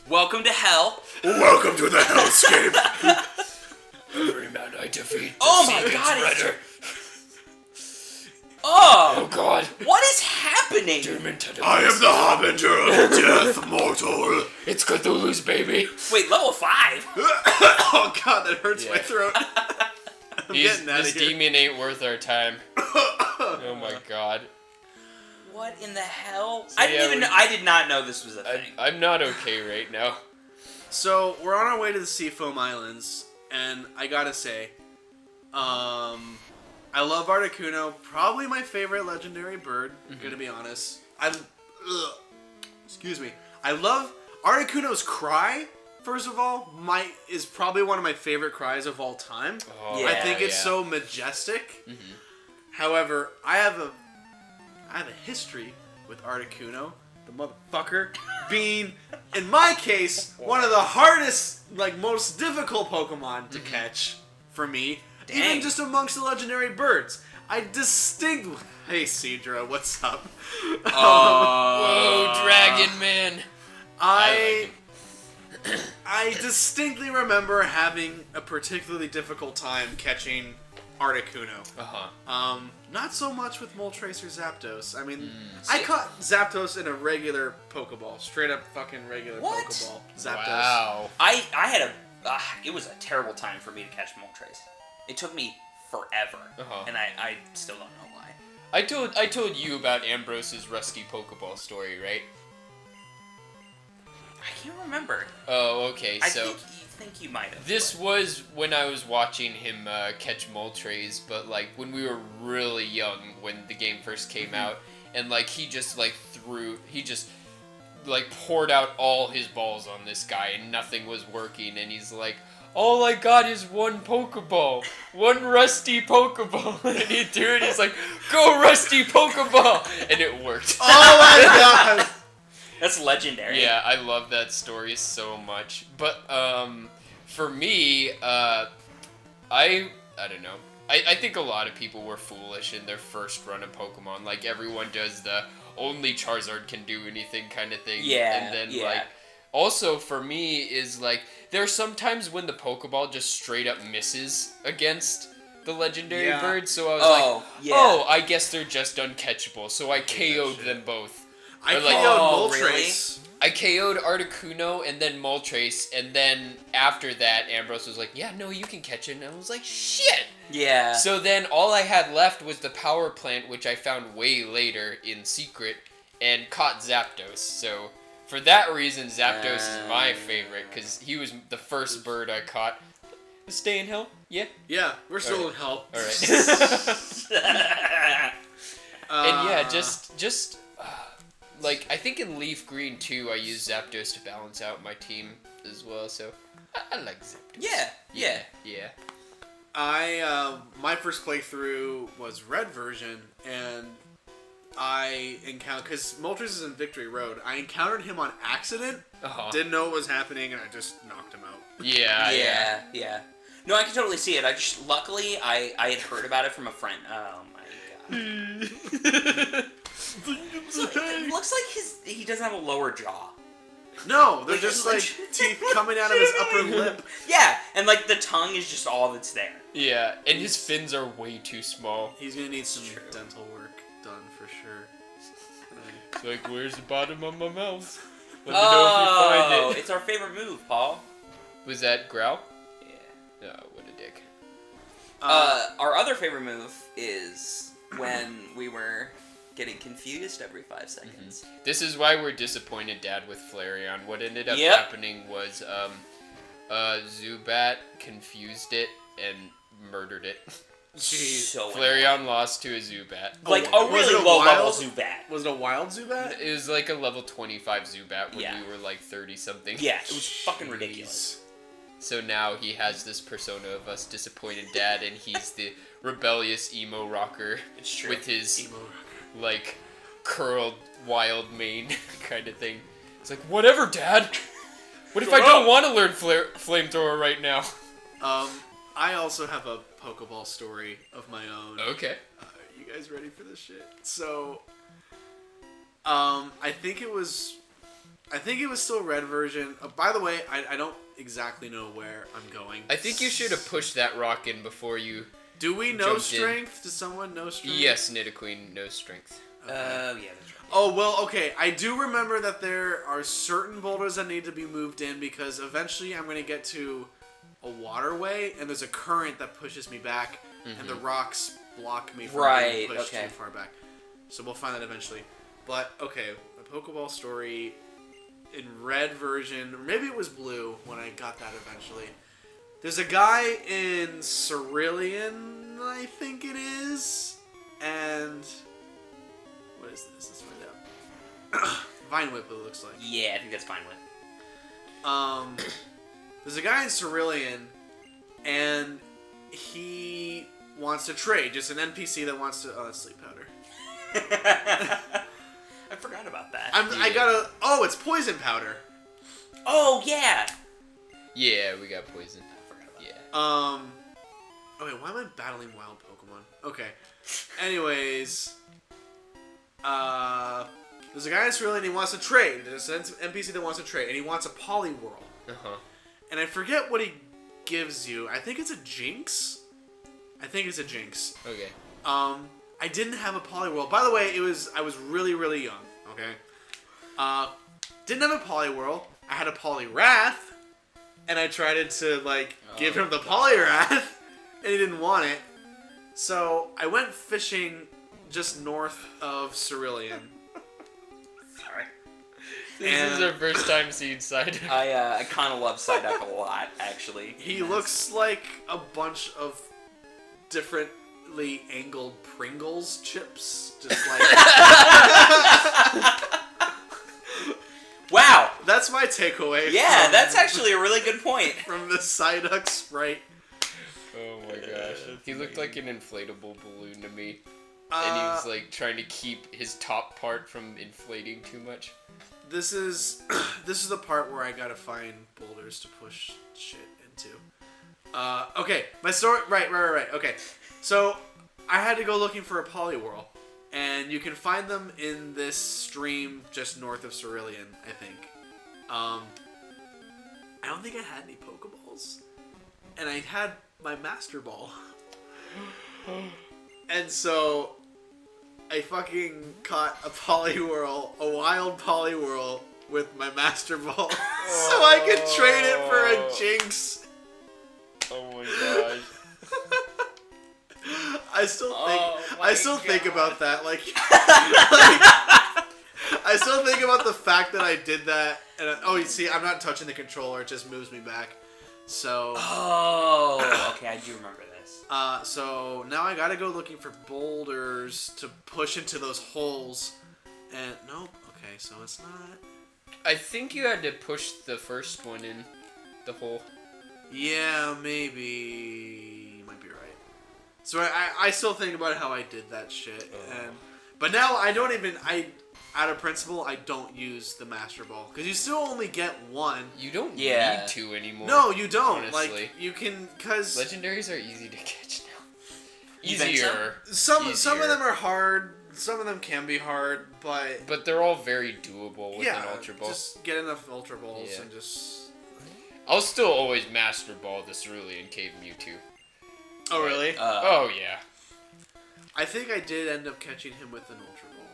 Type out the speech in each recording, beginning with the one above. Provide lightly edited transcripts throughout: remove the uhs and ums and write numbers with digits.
Welcome to hell. Welcome to the hellscape. Every man I defeat. Oh my god, Oh God. What is happening? I am the harbinger of death, mortal. It's Cthulhu's baby. Wait, level 5? Oh god, that hurts my throat. I'm getting out of This here. demon ain't worth our time. Oh my god. What in the hell? So, I didn't even know. I did not know this was a thing. I'm not okay right now. So, we're on our way to the Seafoam Islands, and I gotta say, I love Articuno. Probably my favorite legendary bird, gonna be honest. Excuse me. I love Articuno's cry, first of all, is probably one of my favorite cries of all time. Oh, Yeah, I think it's so majestic. However, I have a history with Articuno, the motherfucker, being, in my case, one of the hardest, most difficult Pokemon to catch for me, Dang. even just amongst the legendary birds. Hey, Seadra, what's up? Whoa, Dragon Man. I distinctly remember having a particularly difficult time catching Articuno. Not so much with Moltres or Zapdos. I mean, I caught Zapdos in a regular Pokeball. Straight up fucking regular What? Pokeball. Zapdos. Wow. I had it was a terrible time for me to catch Moltres. It took me forever, and I still don't know why. I told you about Ambrose's rusty Pokeball story, right? I can't remember. Oh, okay. I So think you might have. this was when I was watching him catch Moltres, but when we were really young, when the game first came out, and he just poured out all his balls on this guy, and nothing was working, and he's like, all I got is one Pokeball. One rusty Pokeball. And he threw it, he's like, go rusty Pokeball! And it worked. Oh my god! That's legendary. Yeah, I love that story so much. But, for me, I don't know. I think a lot of people were foolish in their first run of Pokemon. Everyone does the only Charizard can do anything kind of thing. Yeah, And then, yeah. also for me is, there are some times when the Pokeball just straight up misses against the legendary Yeah. bird. So I was yeah. I guess they're just uncatchable. So I KO'd them both. I Or, KO'd Oh, Moltres. I KO'd Articuno and then Moltres, and then after that, Ambrose was like, yeah, no, you can catch it. And I was like, shit! Yeah. So then all I had left was the power plant, which I found way later in secret, and caught Zapdos. So for that reason, Zapdos is my favorite, because he was the first bird I caught. Stay in hell? Yeah? Yeah, we're still in hell. Alright. Uh, And yeah, just I think in Leaf Green too, I used Zapdos to balance out my team as well. So I like Zapdos. Yeah. My first playthrough was Red version, and I encountered, because Moltres is in Victory Road, I encountered him on accident, didn't know what was happening, and I just knocked him out. Yeah. No, I can totally see it. Luckily, I had heard about it from a friend. Oh my god. So it looks like he doesn't have a lower jaw. No, they're just teeth coming out of his upper lip. Yeah, and the tongue is just all that's there. Yeah, and his fins are way too small. He's gonna need some dental work done for sure. It's where's the bottom of my mouth? Let me know if you find it. It's our favorite move, Paul. Was that Growl? Yeah. Oh, what a dick. Our other favorite move is when we were getting confused every 5 seconds. This is why we're disappointed, Dad, with Flareon. What ended up Yep. happening was, Zubat confused it and murdered it. Jeez. So Flareon lost to a Zubat. a Was really it a low level wild- Zubat. Was it a wild Zubat? It was a level 25 Zubat when Yeah. we were 30-something. Yeah, it was fucking ridiculous. So now he has this persona of us disappointed dad, and he's the rebellious emo rocker It's true. with his Emo rocker. curled wild mane kind of thing. It's whatever, Dad. What if I don't want to learn flamethrower right now? I also have a Pokeball story of my own. Okay. You guys ready for this shit? So, I think it was I think it was still red version. By the way, I don't exactly know where I'm going. I think you should have pushed that rock in before you. Do we know jumped in. strength? Does someone know strength? Yes, Nidoqueen knows strength. Yeah, that's right. Oh, well, okay. I do remember that there are certain boulders that need to be moved in because eventually I'm going to get to a waterway and there's a current that pushes me back and the rocks block me from being pushed too far back. So we'll find that eventually. But, okay, a Pokeball story in red version, or maybe it was blue when I got that eventually. There's a guy in Cerulean, I think it is, and... What is this? Let's find out. Vine Whip, it looks like. Yeah, I think that's fine with. There's a guy in Cerulean, and he wants to trade. Just an NPC that wants to... Oh, that's Sleep Powder. I forgot about that. I gotta... Oh, it's Poison Powder. Oh, yeah! Yeah, we got poison. I forgot about that. Oh, wait, why am I battling wild Pokemon? Okay. Anyways... there's a guy in Cerulean and he wants to trade. There's an NPC that wants to trade, and he wants a Poliwhirl. Uh-huh. And I forget what he gives you. I think it's a Jinx. Okay. I didn't have a Poliwhirl. By the way, I was really, really young. Okay. Didn't have a Poliwhirl. I had a Poliwrath, and I tried to give him the Poliwrath, and he didn't want it. So I went fishing just north of Cerulean. Sorry. This is our first time seeing Psyduck. I kind of love Psyduck a lot, actually. He looks like a bunch of differently angled Pringles chips. Just like... Wow! That's my takeaway. Yeah, that's actually a really good point. From the Psyduck sprite. Oh my gosh. He looked like an inflatable balloon to me. And he was like trying to keep his top part from inflating too much. This is the part where I gotta find boulders to push shit into. Okay, my story. Right. Okay, so I had to go looking for a Poliwhirl, and you can find them in this stream just north of Cerulean, I think. I don't think I had any Pokeballs, and I had my Master Ball, and so I fucking caught a Poliwhirl, a wild Poliwhirl, with my Master Ball, so I could trade it for a Jinx. Oh my gosh. I still think about that. I still think about the fact that I did that. And you see, I'm not touching the controller; it just moves me back. So. Oh, okay, I do remember this. So now I gotta go looking for boulders to push into those holes. And nope. Okay, so it's not. I think you had to push the first one in the hole. Yeah, maybe. You might be right. So I still think about how I did that shit. But now I don't even... out of principle, I don't use the Master Ball. Because you still only get one. You don't Yeah. need to anymore. No, you don't. Honestly. Like, you can... Because... Legendaries are easy to catch now. You think so? Easier. Some of them are hard. Some of them can be hard, but... But they're all very doable with yeah, an Ultra Ball. just get enough Ultra Balls Yeah. and just... I'll still always Master Ball the Cerulean Cave Mewtwo. Oh, really? Oh, yeah. I think I did end up catching him with an Ultra Ball.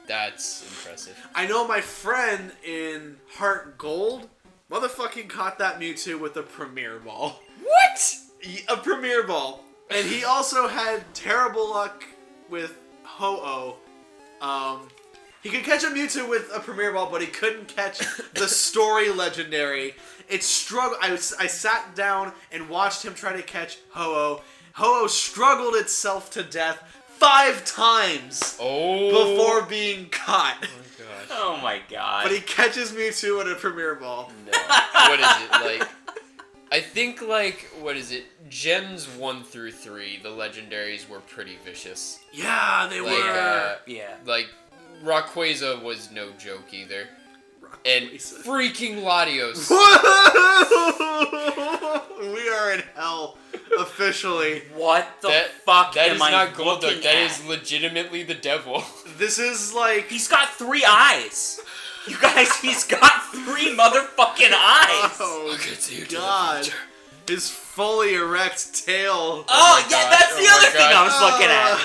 That's impressive. I know my friend in Heart Gold motherfucking caught that Mewtwo with a Premier Ball. What? A Premier Ball. And he also had terrible luck with Ho-Oh. He could catch a Mewtwo with a Premier Ball, but he couldn't catch the Story Legendary. It struggled. I sat down and watched him try to catch Ho-Oh. Ho-Oh struggled itself to death 5 times before being caught. Oh my gosh. Oh my god. But he catches Mewtwo with a Premier Ball. No. What is it, like... I think, what is it? Gens 1 through 3, the legendaries were pretty vicious. Yeah, they were. Yeah. Like, Rayquaza was no joke either. And Rayquaza. freaking Latios. We are in hell, officially. What the fuck That am is I not Golduck, looking that at? is legitimately the devil. This is like... He's got 3 eyes. You guys, he's got 3 motherfucking eyes. Oh, I can see you to the God. future. His fully erect tail. Oh, my yeah, God. that's the Oh my other thing I God. was looking at.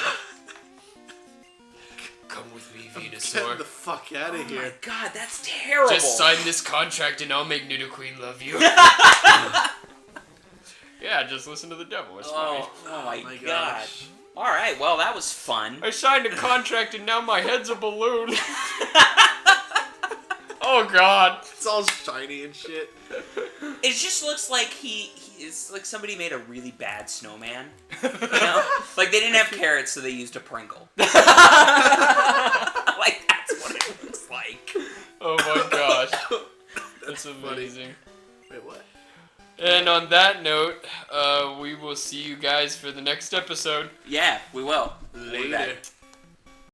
Come with me, Get Venusaur. the fuck out of Oh my here. God, that's terrible. Just sign this contract and I'll make Nidoqueen love you. Yeah, just listen to the devil. It's fine. Oh my, my God. gosh. All right, well, that was fun. I signed a contract and now my head's a balloon. Oh God. It's all shiny and shit. It just looks like it's like somebody made a really bad snowman. You know? Like they didn't have carrots, so they used a Pringle. Like that's what it looks like. Oh my gosh. That's funny. amazing. Wait, what? And on that note, we will see you guys for the next episode. Yeah, we will. Later.